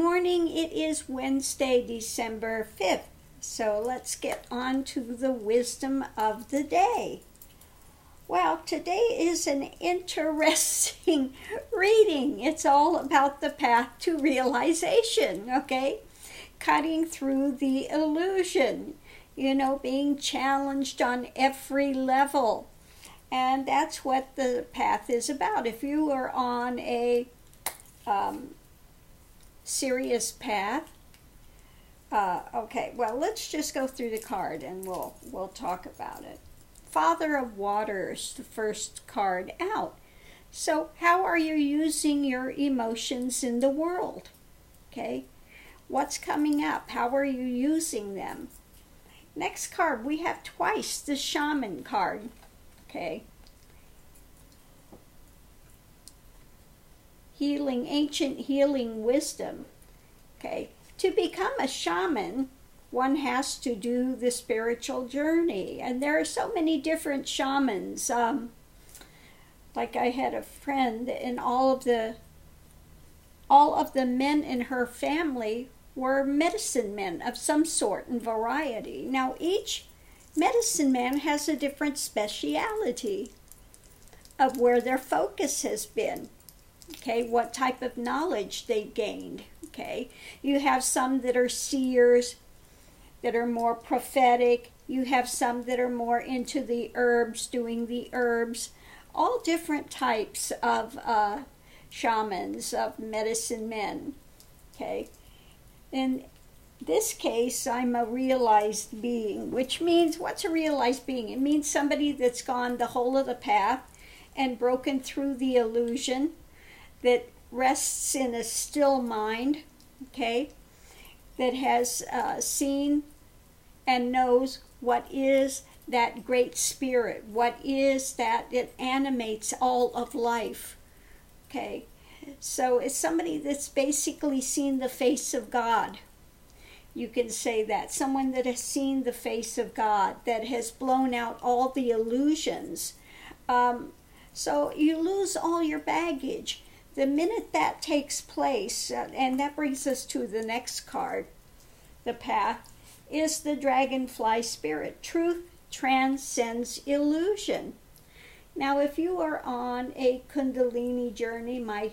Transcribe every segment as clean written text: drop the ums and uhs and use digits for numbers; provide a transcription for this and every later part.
morning. It is Wednesday, December 5th. So let's get on to the wisdom of the day. Well, today is an interesting reading. It's all about the path to realization, okay? Cutting through the illusion, being challenged on every level. And that's what the path is about. If you are on a serious path, let's just go through the card and we'll talk about it. Father of Waters, the first card out. So how are you using your emotions in the world? Okay, what's coming up? How are you using them? Next card, we have twice the Shaman card. Okay. Healing, ancient healing wisdom. Okay. To become a shaman, one has to do the spiritual journey. And there are so many different shamans. Like I had a friend, and all of the men in her family were medicine men of some sort and variety. Now each medicine man has a different speciality of where their focus has been. Okay, what type of knowledge they gained. Okay, you have some that are seers, that are more prophetic. You have some that are more into the herbs, doing the herbs. All different types of shamans, of medicine men. Okay, in this case, I'm a realized being, which means, what's a realized being? It means somebody that's gone the whole of the path and broken through the illusion, that rests in a still mind, okay, that has seen and knows what is that great spirit, what is that it animates all of life, okay. So it's somebody that's basically seen the face of God. You can say that. Someone that has seen the face of God, that has blown out all the illusions. So you lose all your baggage. The minute that takes place, and that brings us to the next card, the path, is the dragonfly spirit. Truth transcends illusion. Now, if you are on a Kundalini journey, my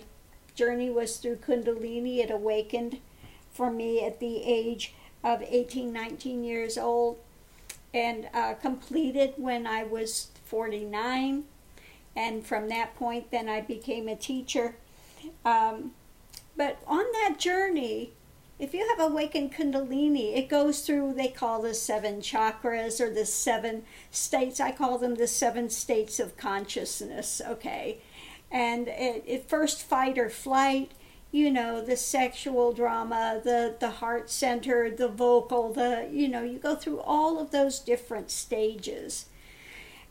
journey was through Kundalini. It awakened for me at the age of 18, 19 years old, and completed when I was 49. And from that point, then I became a teacher. But on that journey, if you have awakened Kundalini, it goes through, they call the 7 chakras or the 7 states. I call them the 7 states of consciousness, okay? And it first fight or flight, the sexual drama, the heart center, the vocal, you go through all of those different stages.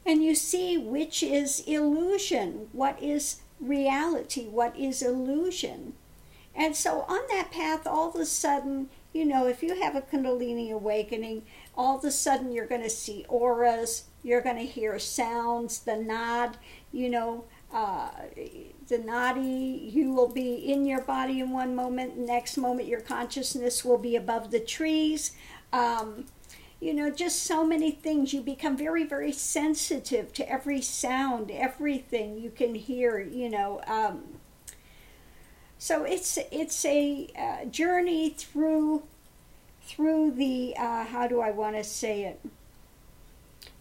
And you see which is illusion, what is reality, what is illusion. And so on that path, all of a sudden, if you have a Kundalini awakening, all of a sudden you're going to see auras, you're going to hear sounds, the nod, the nadi, you will be in your body in one moment, next moment your consciousness will be above the trees. Just so many things. You become very, very sensitive to every sound, everything you can hear, So it's a journey through the, how do I want to say it?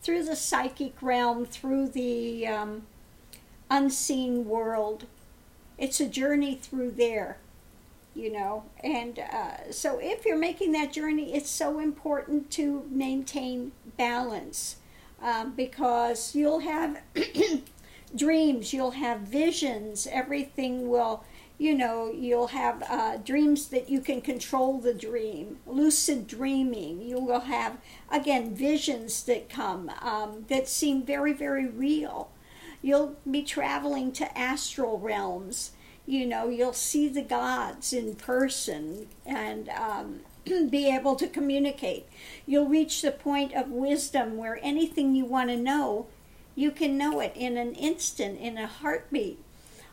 Through the psychic realm, through the unseen world. It's a journey through there. And so if you're making that journey, it's so important to maintain balance, because you'll have dreams, you'll have visions, everything will, you'll have dreams that you can control the dream, lucid dreaming. You will have, again, visions that come that seem very, very real. You'll be traveling to astral realms. You'll see the gods in person and be able to communicate. You'll reach the point of wisdom where anything you want to know, you can know it in an instant, in a heartbeat.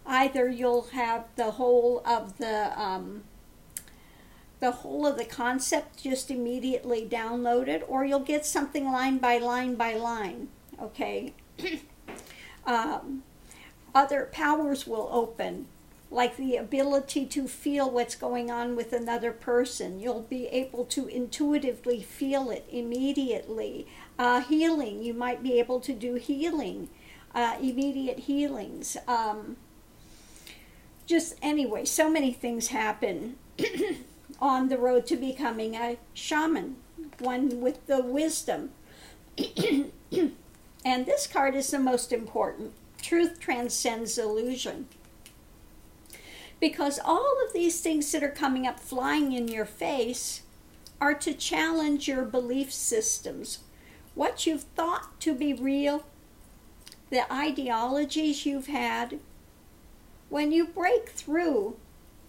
Either you'll have the whole of the the whole of the concept just immediately downloaded, or you'll get something line by line by line, okay? Other powers will open, like the ability to feel what's going on with another person. You'll be able to intuitively feel it immediately. Healing, you might be able to do healing, immediate healings. Just anyway, so many things happen on the road to becoming a shaman, one with the wisdom. And this card is the most important. Truth transcends illusion. Because all of these things that are coming up flying in your face are to challenge your belief systems. What you've thought to be real, the ideologies you've had. When you break through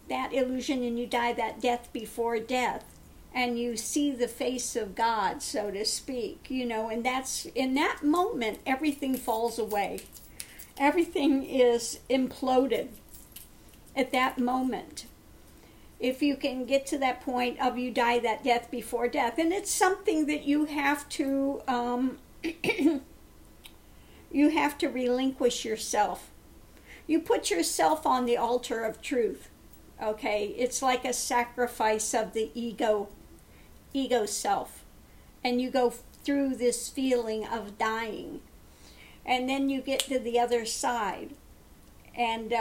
that illusion and you die that death before death, and you see the face of God, so to speak, and that's, in that moment, everything falls away. Everything is imploded at that moment. If you can get to that point of you die that death before death, and it's something that you have to, you have to relinquish yourself. You put yourself on the altar of truth, okay? It's like a sacrifice of the ego self. And you go through this feeling of dying. And then you get to the other side. And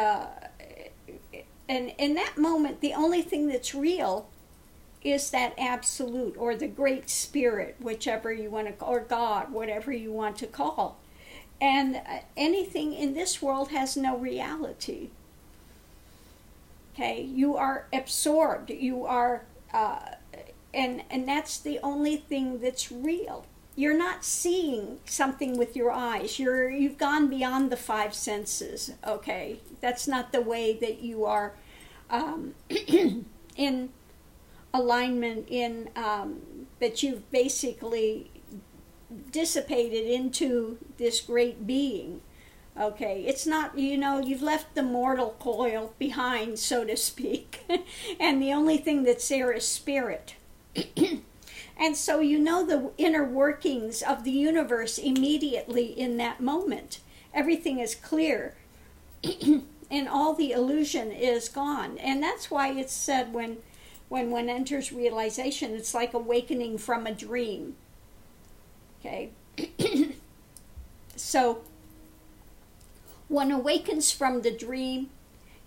in that moment, the only thing that's real is that absolute, or the great spirit, whichever you want to call, or God, whatever you want to call. And anything in this world has no reality. Okay, you are absorbed. You are, and that's the only thing that's real. You're not seeing something with your eyes. You've gone beyond the five senses. Okay, that's not the way that you are in alignment. That you've basically dissipated into this great being. Okay, it's not, you've left the mortal coil behind, so to speak, and the only thing that's there is spirit. And so the inner workings of the universe immediately in that moment. Everything is clear, and all the illusion is gone. And that's why it's said when one enters realization, it's like awakening from a dream. Okay, so one awakens from the dream,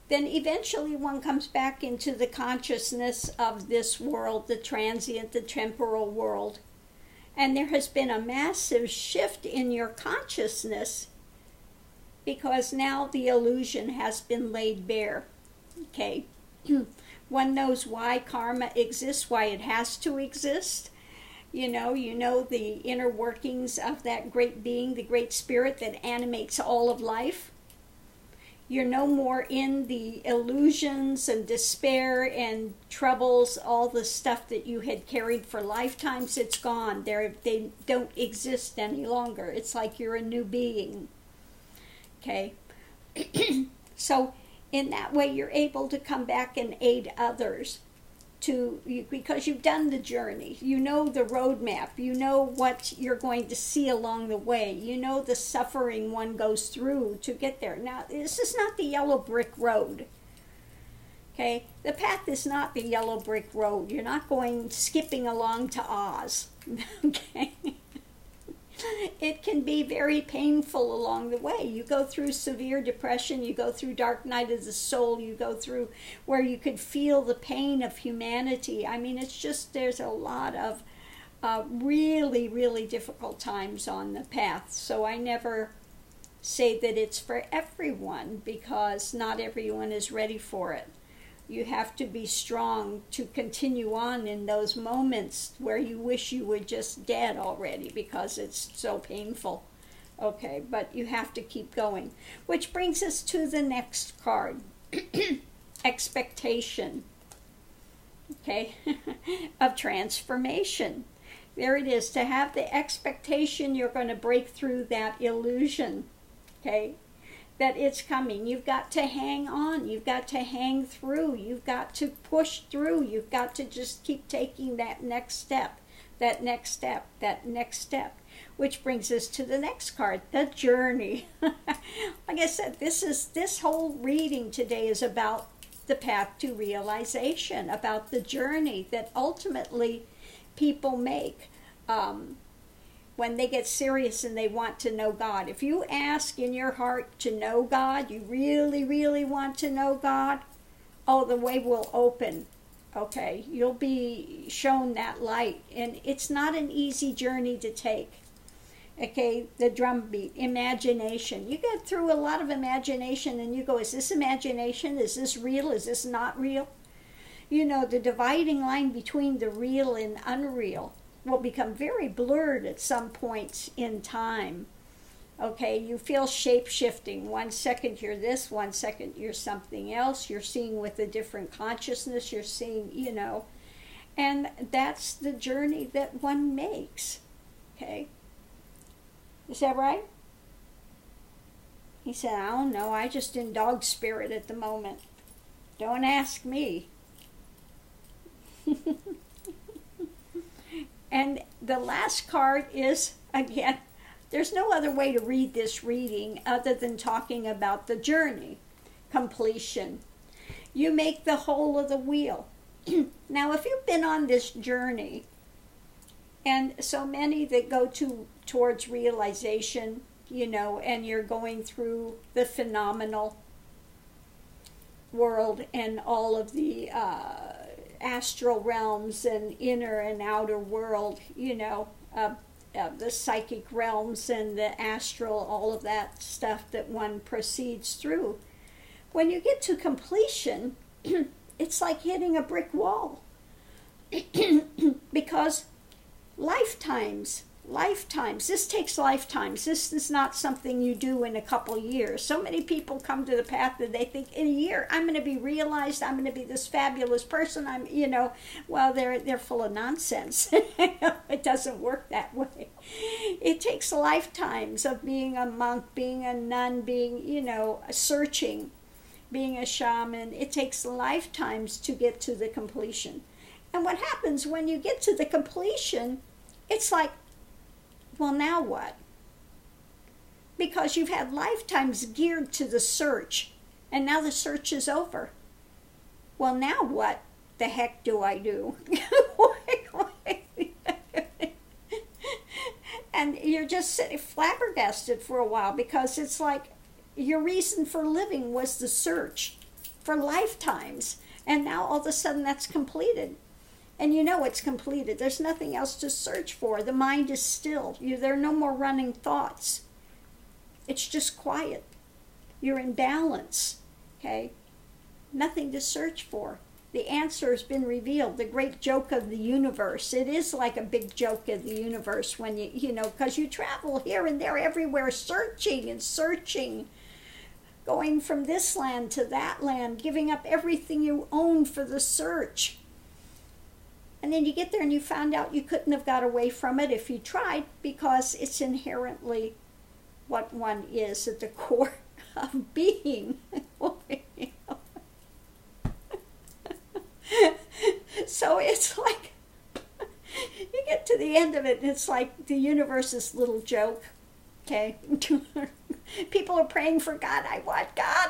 then eventually one comes back into the consciousness of this world, the transient, the temporal world. And there has been a massive shift in your consciousness because now the illusion has been laid bare. Okay, one knows why karma exists, why it has to exist. You know the inner workings of that great being, the great spirit that animates all of life. You're no more in the illusions and despair and troubles, all the stuff that you had carried for lifetimes. It's gone. They don't exist any longer. It's like you're a new being. Okay? So in that way, you're able to come back and aid others. Because you've done the journey, you know the roadmap, you know what you're going to see along the way, you know the suffering one goes through to get there. Now, this is not the yellow brick road. Okay, the path is not the yellow brick road. You're not going skipping along to Oz. Okay. It can be very painful along the way. You go through severe depression, you go through dark night of the soul, you go through where you could feel the pain of humanity. I mean, it's just, there's a lot of really, really difficult times on the path. So I never say that it's for everyone, because not everyone is ready for it. You have to be strong to continue on in those moments where you wish you were just dead already because it's so painful. Okay, but you have to keep going. Which brings us to the next card. Expectation. Okay, of transformation. There it is. To have the expectation you're going to break through that illusion. Okay, that it's coming. You've got to hang on. You've got to hang through. You've got to push through. You've got to just keep taking that next step, that next step, that next step. Which brings us to the next card, the journey. Like I said, this whole reading today is about the path to realization, about the journey that ultimately people make when they get serious and they want to know God. If you ask in your heart to know God, you really, really want to know God, oh, the way will open. Okay, you'll be shown that light. And it's not an easy journey to take. Okay, the drumbeat, imagination. You get through a lot of imagination and you go, is this imagination? Is this real? Is this not real? You know, the dividing line between the real and unreal will become very blurred at some points in time. Okay, you feel shape-shifting. 1 second you're this, 1 second you're something else. You're seeing with a different consciousness. You're seeing, you know, and that's the journey that one makes. Okay, is that right? He said, I don't know. I just in dog spirit at the moment. Don't ask me. And the last card is, again, there's no other way to read this reading other than talking about the journey, completion. You make the whole of the wheel. Now, if you've been on this journey, and so many that go towards realization, you know, and you're going through the phenomenal world and all of the astral realms and inner and outer world, you know, the psychic realms and the astral, all of that stuff that one proceeds through. When you get to completion, it's like hitting a brick wall. Because lifetimes, this takes lifetimes. This is not something you do in a couple years. So many people come to the path that they think in a year, I'm going to be realized, I'm going to be this fabulous person, I'm, you know, well, they're full of nonsense. It doesn't work that way. It takes lifetimes of being a monk, being a nun, being, you know, searching, being a shaman. It takes lifetimes to get to the completion. And what happens when you get to the completion, it's like, well, now what? Because you've had lifetimes geared to the search, and now the search is over. Well, now what the heck do I do? And you're just sitting flabbergasted for a while because it's like your reason for living was the search for lifetimes, and now all of a sudden that's completed. And you know it's completed. There's nothing else to search for. The mind is still. There are no more running thoughts. It's just quiet. You're in balance. Okay? Nothing to search for. The answer has been revealed. The great joke of the universe. It is like a big joke of the universe when you know, because you travel here and there, everywhere, searching and searching. Going from this land to that land, giving up everything you own for the search. And then you get there and you found out you couldn't have got away from it if you tried, because it's inherently what one is at the core of being. So it's like, you get to the end of it and it's like the universe's little joke, okay? People are praying for God. I want God,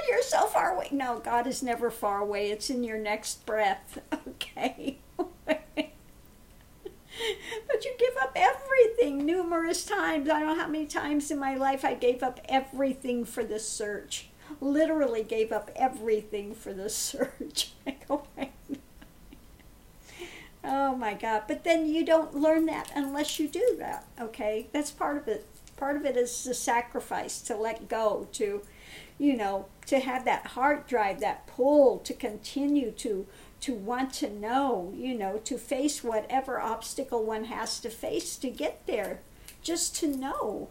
you're so far away. No, God is never far away. It's in your next breath, okay? But you give up everything numerous times. I don't know how many times in my life I gave up everything for the search. Literally gave up everything for the search. Oh my God. But then you don't learn that unless you do that, okay? That's part of it. Part of it is the sacrifice, to let go, to, you know, to have that heart drive, that pull, to continue to want to know, you know, to face whatever obstacle one has to face to get there, just to know.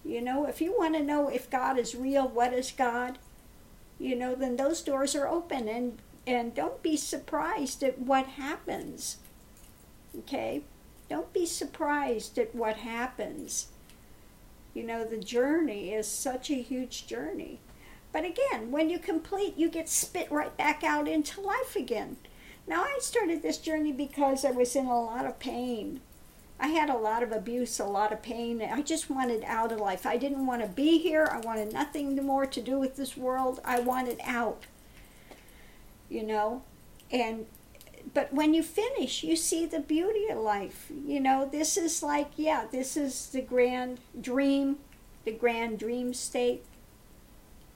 You know, if you want to know if God is real, what is God, you know, then those doors are open, and don't be surprised at what happens, okay? Don't be surprised at what happens. You know, the journey is such a huge journey. But again, when you complete, you get spit right back out into life again. Now, I started this journey because I was in a lot of pain. I had a lot of abuse, a lot of pain. I just wanted out of life. I didn't want to be here. I wanted nothing more to do with this world. I wanted out, you know. But when you finish, you see the beauty of life. You know, this is like, yeah, this is the grand dream state.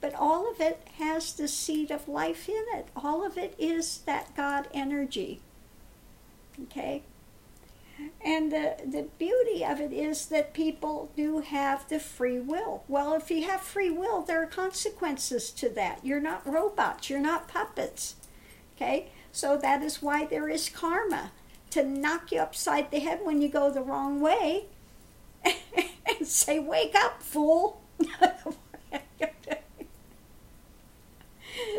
But all of it has the seed of life in it. All of it is that God energy. Okay? And the beauty of it is that people do have the free will. Well, if you have free will, there are consequences to that. You're not robots. You're not puppets. Okay? So that is why there is karma, to knock you upside the head when you go the wrong way and say, wake up, fool.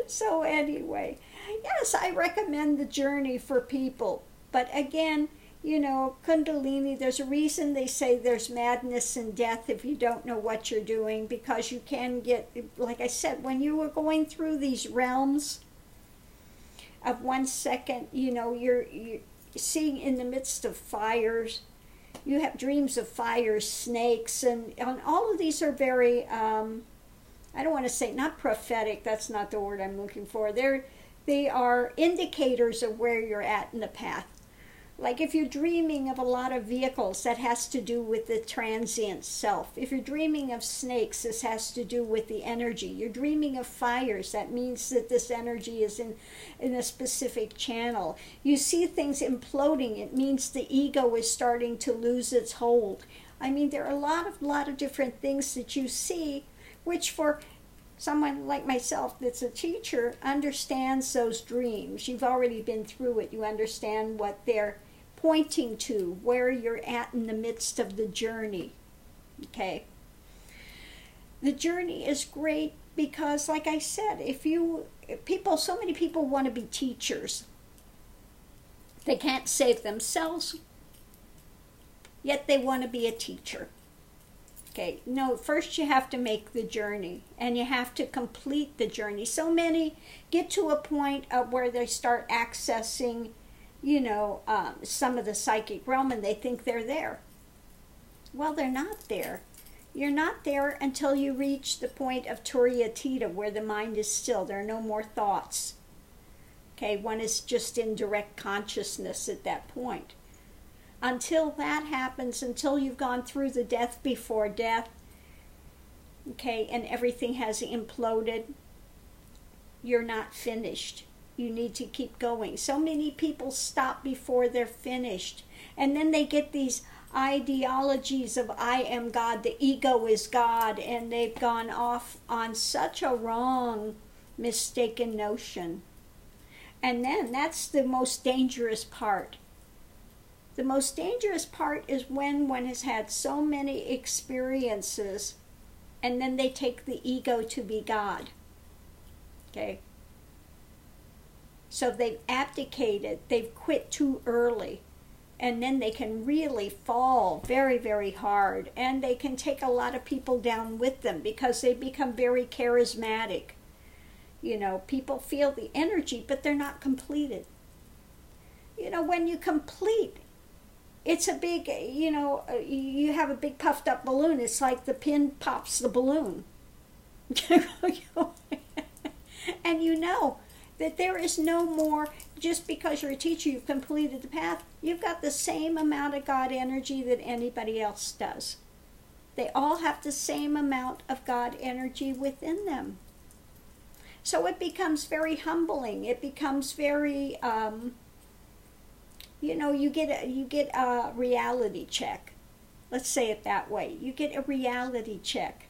So anyway, yes, I recommend the journey for people. But again, you know, Kundalini, there's a reason they say there's madness and death if you don't know what you're doing, because you can get, like I said, when you were going through these realms of 1 second, you know, you're seeing in the midst of fires, you have dreams of fires, snakes, and all of these are very, I don't want to say, not prophetic, that's not the word I'm looking for. They are indicators of where you're at in the path. Like if you're dreaming of a lot of vehicles, that has to do with the transient self. If you're dreaming of snakes, this has to do with the energy. You're dreaming of fires, that means that this energy is in a specific channel. You see things imploding, it means the ego is starting to lose its hold. I mean, there are a lot of different things that you see, which for someone like myself that's a teacher understands those dreams. You've already been through it. You understand what they're pointing to, where you're at in the midst of the journey. Okay? The journey is great because, like I said, so many people want to be teachers. They can't save themselves, yet they want to be a teacher. Okay, no, first you have to make the journey, and you have to complete the journey. So many get to a point of where they start accessing, you know, some of the psychic realm, and they think they're there. Well, they're not there. You're not there until you reach the point of Turiyatita, where the mind is still. There are no more thoughts. Okay, one is just in direct consciousness at that point. Until that happens, until you've gone through the death before death, okay, and everything has imploded, you're not finished. You need to keep going. So many people stop before they're finished. And then they get these ideologies of I am God, the ego is God, and they've gone off on such a wrong, mistaken notion. And then that's the most dangerous part. The most dangerous part is when one has had so many experiences and then they take the ego to be God. Okay? So they've abdicated, they've quit too early, and then they can really fall very, very hard, and they can take a lot of people down with them because they become very charismatic. You know, people feel the energy, but they're not completed. You know, when you complete, it's a big, you know, you have a big puffed up balloon. It's like the pin pops the balloon. And you know that there is no more, just because you're a teacher, you've completed the path, you've got the same amount of God energy that anybody else does. They all have the same amount of God energy within them. So it becomes very humbling. It becomes very... you know, you get a reality check. Let's say it that way. You get a reality check.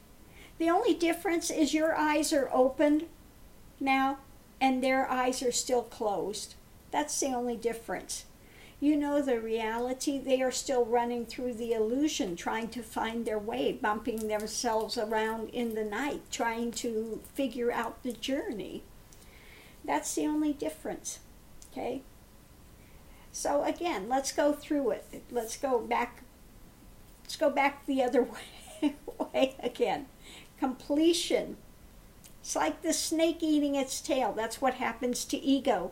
The only difference is your eyes are opened now and their eyes are still closed. That's the only difference. You know the reality, they are still running through the illusion, trying to find their way, bumping themselves around in the night, trying to figure out the journey. That's the only difference. Okay? So again, let's go through it. Let's go back the other way. Again, completion. It's like the snake eating its tail. That's what happens to ego.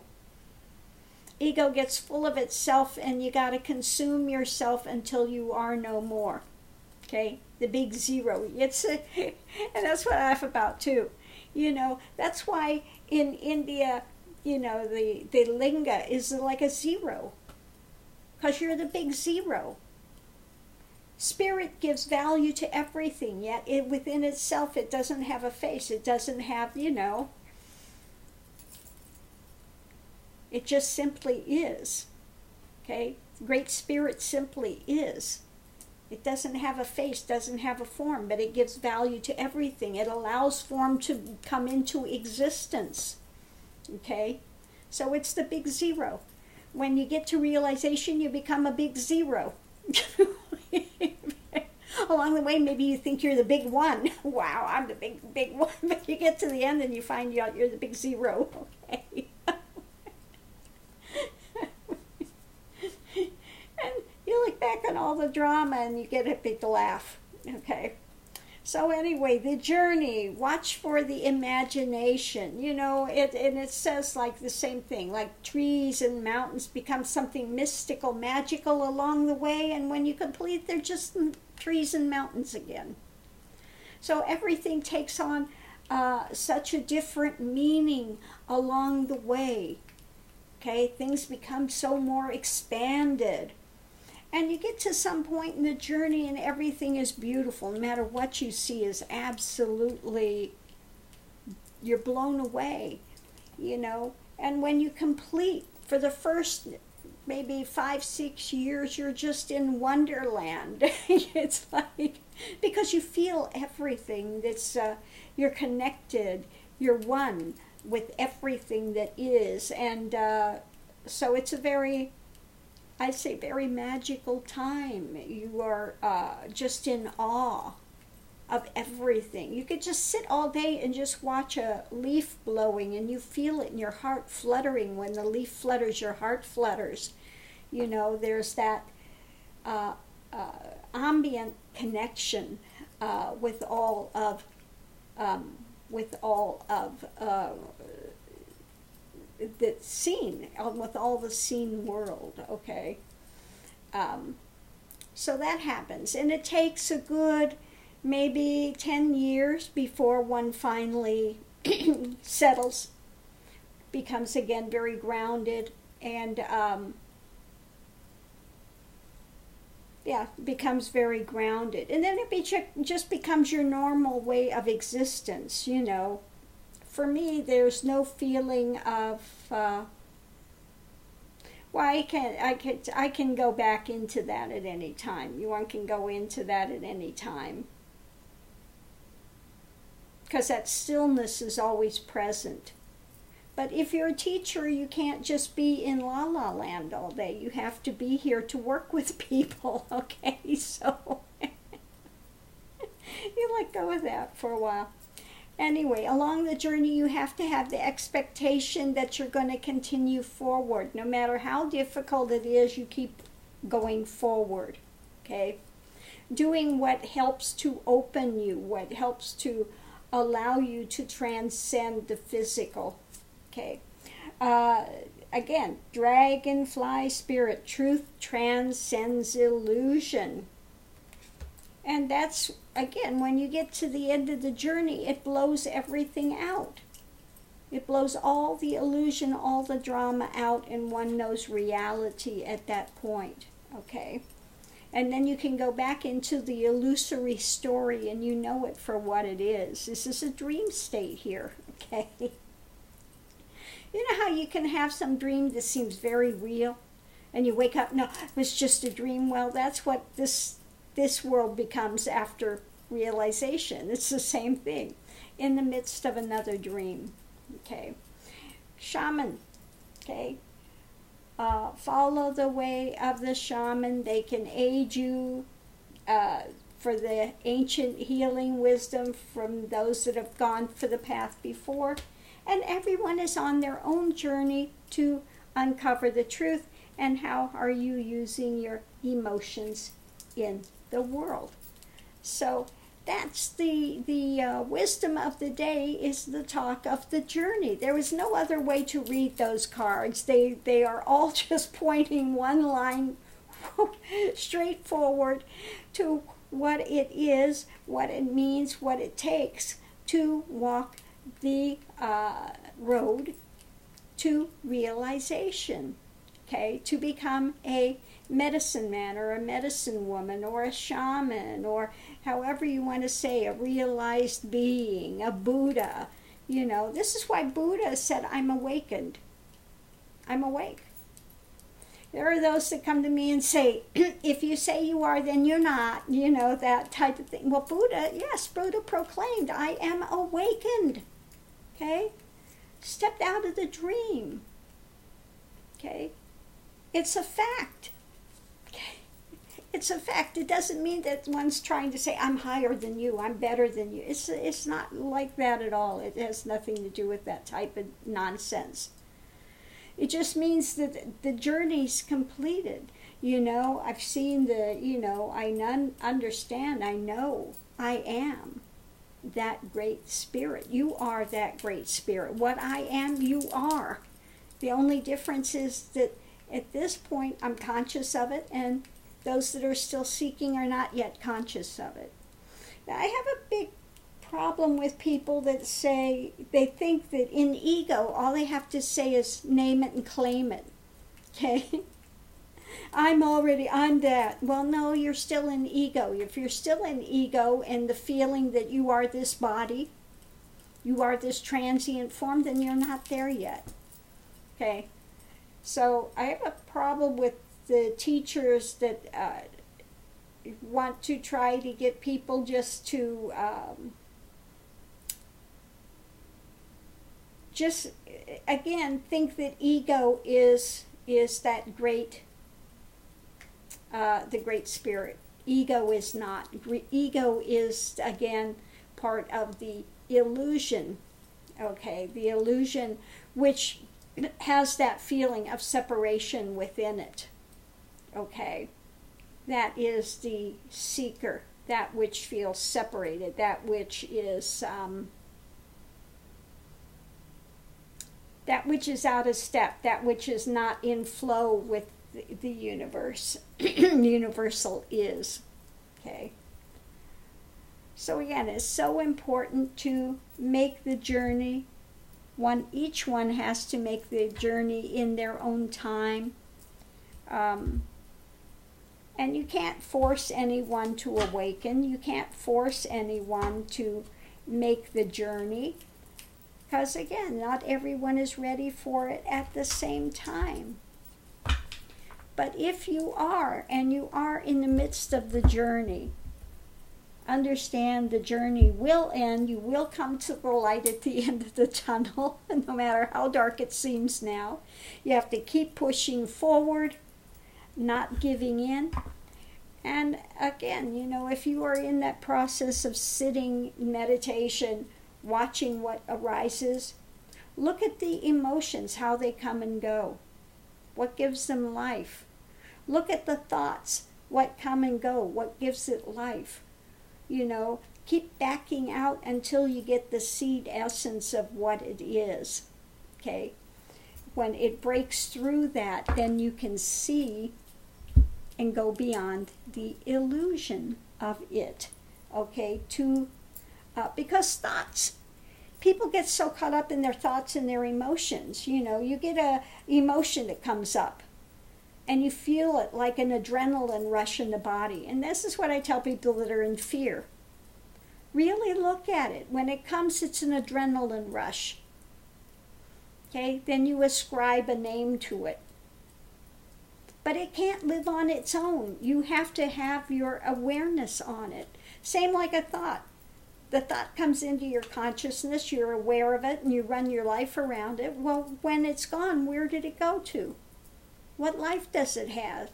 Ego gets full of itself, and you got to consume yourself until you are no more. Okay, the big zero. And that's what I laugh about too. That's why in India, the linga is like a zero, because you're the big zero. Spirit gives value to everything, yet within itself it doesn't have a face. It doesn't have, it just simply is. Okay? Great Spirit simply is. It doesn't have a face, doesn't have a form, but it gives value to everything. It allows form to come into existence. Okay? So it's the big zero. When you get to realization, you become a big zero. Along the way, maybe you think you're the big one. Wow, I'm the big one. But you get to the end and you find out you're the big zero. Okay? And you look back on all the drama and you get a big laugh. Okay? So anyway, the journey, watch for the imagination. It says like the same thing, like trees and mountains become something mystical, magical along the way, and when you complete, they're just trees and mountains again. So everything takes on such a different meaning along the way. Okay, things become so more expanded. And you get to some point in the journey and everything is beautiful. No matter what you see is absolutely, you're blown away, And when you complete, for the first maybe 5-6 years, you're just in wonderland. It's like, because you feel everything that's, you're connected, you're one with everything that is. And so it's a very magical time. You are just in awe of everything. You could just sit all day and just watch a leaf blowing, and you feel it in your heart fluttering. When the leaf flutters, your heart flutters. There's that ambient connection with all of the scene, with all the scene world. Okay, so that happens, and it takes a good maybe 10 years before one finally settles, becomes again very grounded, and becomes very grounded, and then it just becomes your normal way of existence. For me, there's no feeling of I can go back into that at any time. One can go into that at any time, because that stillness is always present. But if you're a teacher, you can't just be in La La Land all day. You have to be here to work with people. Okay, so you let go of that for a while. Anyway, along the journey, you have to have the expectation that you're going to continue forward. No matter how difficult it is, you keep going forward, okay? Doing what helps to open you, what helps to allow you to transcend the physical, okay? Again, dragonfly spirit, truth transcends illusion. And that's, again, when you get to the end of the journey, it blows everything out. It blows all the illusion, all the drama out, and one knows reality at that point, okay? And then you can go back into the illusory story and you know it for what it is. This is a dream state here, okay? You know how you can have some dream that seems very real, and you wake up, no, it was just a dream? Well, that's what this world becomes after realization. It's the same thing in the midst of another dream. Okay, shaman. Okay, follow the way of the shaman. They can aid you for the ancient healing wisdom from those that have gone for the path before, and everyone is on their own journey to uncover the truth. And how are you using your emotions in the world? So that's the wisdom of the day, is the talk of the journey. There was no other way to read those cards. They are all just pointing one line straight forward to what it is, what it means, what it takes to walk the road to realization, okay? To become a medicine man or a medicine woman or a shaman, or however you want to say, a realized being, a Buddha. You know, this is why Buddha said, I'm awakened. I'm awake. There are those that come to me and say, if you say you are, then you're not, you know, that type of thing. Well, Buddha, yes, Buddha proclaimed, I am awakened, okay? Stepped out of the dream, okay? It's a fact, okay? It's a fact. It doesn't mean that one's trying to say, I'm higher than you, I'm better than you. It's not like that at all. It has nothing to do with that type of nonsense. It just means that the journey's completed. You know, I've seen I understand, I know, I am that great spirit. You are that great spirit. What I am, you are. The only difference is that at this point, I'm conscious of it, and those that are still seeking are not yet conscious of it. Now, I have a big problem with people that say, they think that in ego all they have to say is name it and claim it, okay? I'm that. Well, no, you're still in ego. If you're still in ego and the feeling that you are this body, you are this transient form, then you're not there yet, okay? So I have a problem with the teachers that want to try to get people just to again think that ego is that great the great spirit. Ego is not. Ego is, again, part of the illusion, okay? The illusion which has that feeling of separation within it, okay? That is the seeker, that which feels separated, that which is out of step, that which is not in flow with the universe. Universal is, okay? So again, it's so important to make the journey. Each one has to make the journey in their own time. And you can't force anyone to awaken. You can't force anyone to make the journey. Because again, not everyone is ready for it at the same time. But if you are, and you are in the midst of the journey, understand the journey will end. You will come to the light at the end of the tunnel, no matter how dark it seems now. You have to keep pushing forward, not giving in. And again, you know, if you are in that process of sitting meditation, watching what arises, look at the emotions, how they come and go. What gives them life? Look at the thoughts, what come and go, what gives it life. You know, keep backing out until you get the seed essence of what it is, okay? When it breaks through that, then you can see and go beyond the illusion of it, okay? Because thoughts, people get so caught up in their thoughts and their emotions. You know, you get a emotion that comes up and you feel it like an adrenaline rush in the body. And this is what I tell people that are in fear. Really look at it. When it comes, it's an adrenaline rush. Okay, then you ascribe a name to it. But it can't live on its own. You have to have your awareness on it. Same like a thought. The thought comes into your consciousness, you're aware of it, and you run your life around it. Well, when it's gone, where did it go to? What life does it have?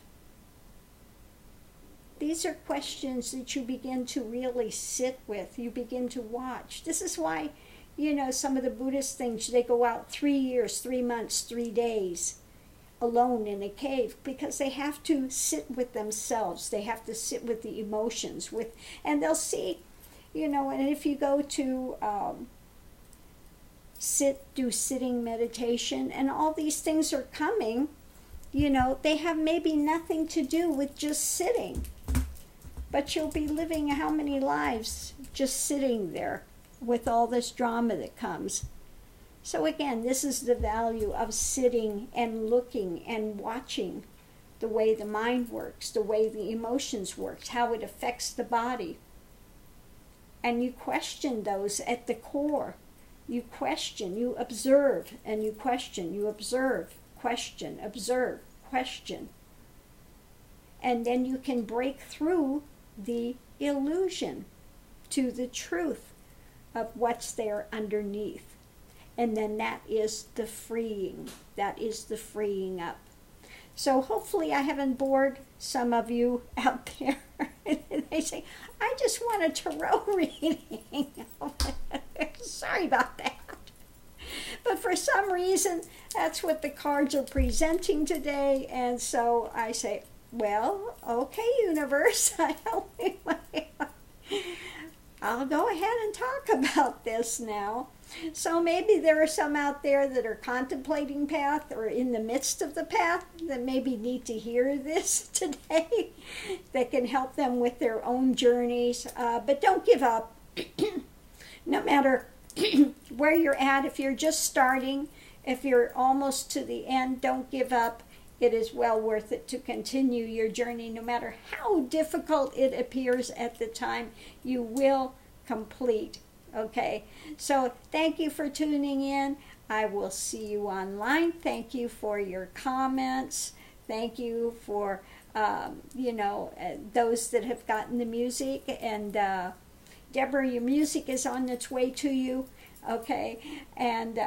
These are questions that you begin to really sit with. You begin to watch. This is why, you know, some of the Buddhist things, they go out 3 years, 3 months, 3 days alone in a cave, because they have to sit with themselves. They have to sit with the emotions, and they'll see, And if you go to do sitting meditation, and all these things are coming, they have maybe nothing to do with just sitting. But you'll be living how many lives just sitting there with all this drama that comes. So again, this is the value of sitting and looking and watching the way the mind works, the way the emotions work, how it affects the body. And you question those at the core. You question, you observe, and you question, you observe, question, observe, question. And then you can break through the illusion to the truth of what's there underneath. And then that is the freeing. That is the freeing up. So hopefully I haven't bored some of you out there. They say, I just want a tarot reading. Sorry about that. But for some reason, that's what the cards are presenting today. And so I say, well, okay, universe, I'll go ahead and talk about this now. So maybe there are some out there that are contemplating path or in the midst of the path that maybe need to hear this today that can help them with their own journeys. But don't give up. No matter where you're at, if you're just starting, if you're almost to the end, don't give up. It is well worth it to continue your journey. No matter how difficult it appears at the time, you will complete. Okay, so thank you for tuning in. I will see you online. Thank you for your comments. Thank you for, those that have gotten the music. And Deborah, your music is on its way to you. Okay, and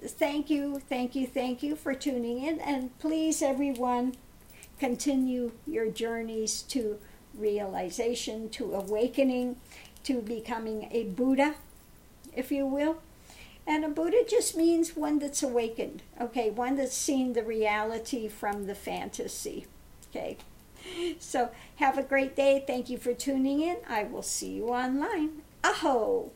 thank you for tuning in. And please, everyone, continue your journeys to realization, to awakening, to becoming a Buddha, if you will. And a Buddha just means one that's awakened, okay, one that's seen the reality from the fantasy, okay. So have a great day. Thank you for tuning in. I will see you online. Aho!